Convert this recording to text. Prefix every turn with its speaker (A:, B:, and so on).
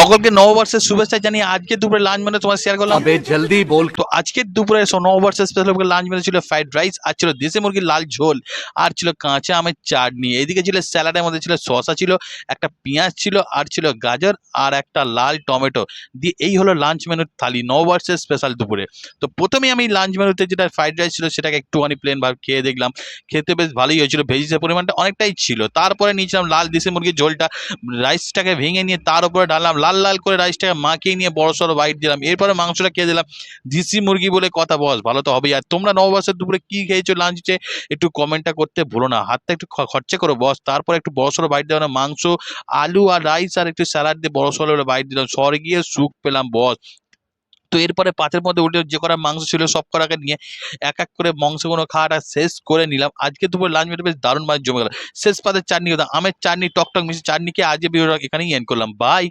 A: সকলকে নববর্ষের শুভেচ্ছা জানিয়ে আজকে দুপুরে লাঞ্চ মেনু তোমার শেয়ার করলাম।
B: अबे जल्दी बोल।
A: তো আজকের দুপুরে নববর্ষের স্পেশাল লাঞ্চ মেনু ছিল ফ্রাইড রাইস, আর ছিল দেশি মুরগির লাল ঝোল, আর ছিল কাঁচা আমের চাটনি। এদিকে ছিল স্যালাডের মধ্যে ছিল শসা, ছিল একটা পেঁয়াজ ছিল, আর ছিল গাজর, আর একটা লাল টমেটো দিয়ে। এই হলো লাঞ্চ মেনুর থালি নববর্ষের স্পেশাল দুপুরে। তো প্রথমেই আমি লাঞ্চ মেনুতে যেটা ফ্রাইড রাইস ছিল সেটাকে একটুখানি প্লেন ভাবে খেয়ে দেখলাম, খেতে বেশ ভালোই হয়েছিল, ভেজিসের পরিমাণটা অনেকটাই ছিল। তারপরে নিয়েছিলাম লাল দেশি মুরগির ঝোলটা, রাইসটাকে ভেঙে নিয়ে তার উপরে ডাললাম, লাল লাল করে রাইসটাকে মাখিয়ে নিয়ে বড় সড়ো বাইট দিলাম। এরপরে মাংসটা খেয়ে দিলাম। দেশি মুরগি বলে কথা, বস ভালো তো হবেই। আর তোমরা নববর্ষের দুপুরে কি খেয়েছো লাঞ্চে একটু কমেন্টটা করতে ভুলো না। হাতটা একটু খরচা করো বস। তারপর একটু বড় সড়ো বাইট দেওয়া মাংস, আলু আর রাইস আর একটু স্যালাড দিয়ে বড় সড়ো বাইট দিলাম, স্বর্গীয় সুখ পেলাম বস। তো এরপরে পাতের মধ্যে উঠে যে কটা মাংস ছিল সব কটাকে নিয়ে এক এক করে মাংসগুলো খাওয়াটা শেষ করে নিলাম। আজকে দুপুর লাঞ্চ মেনু বেশ দারুণ ভাবে জমে গেল। শেষ পাতের চাটনি, কথা আমের চাটনি, টক টক মিষ্টি চাটনিকে আজকে ভিডিওটা এখানেই এন্ড করলাম। বাই।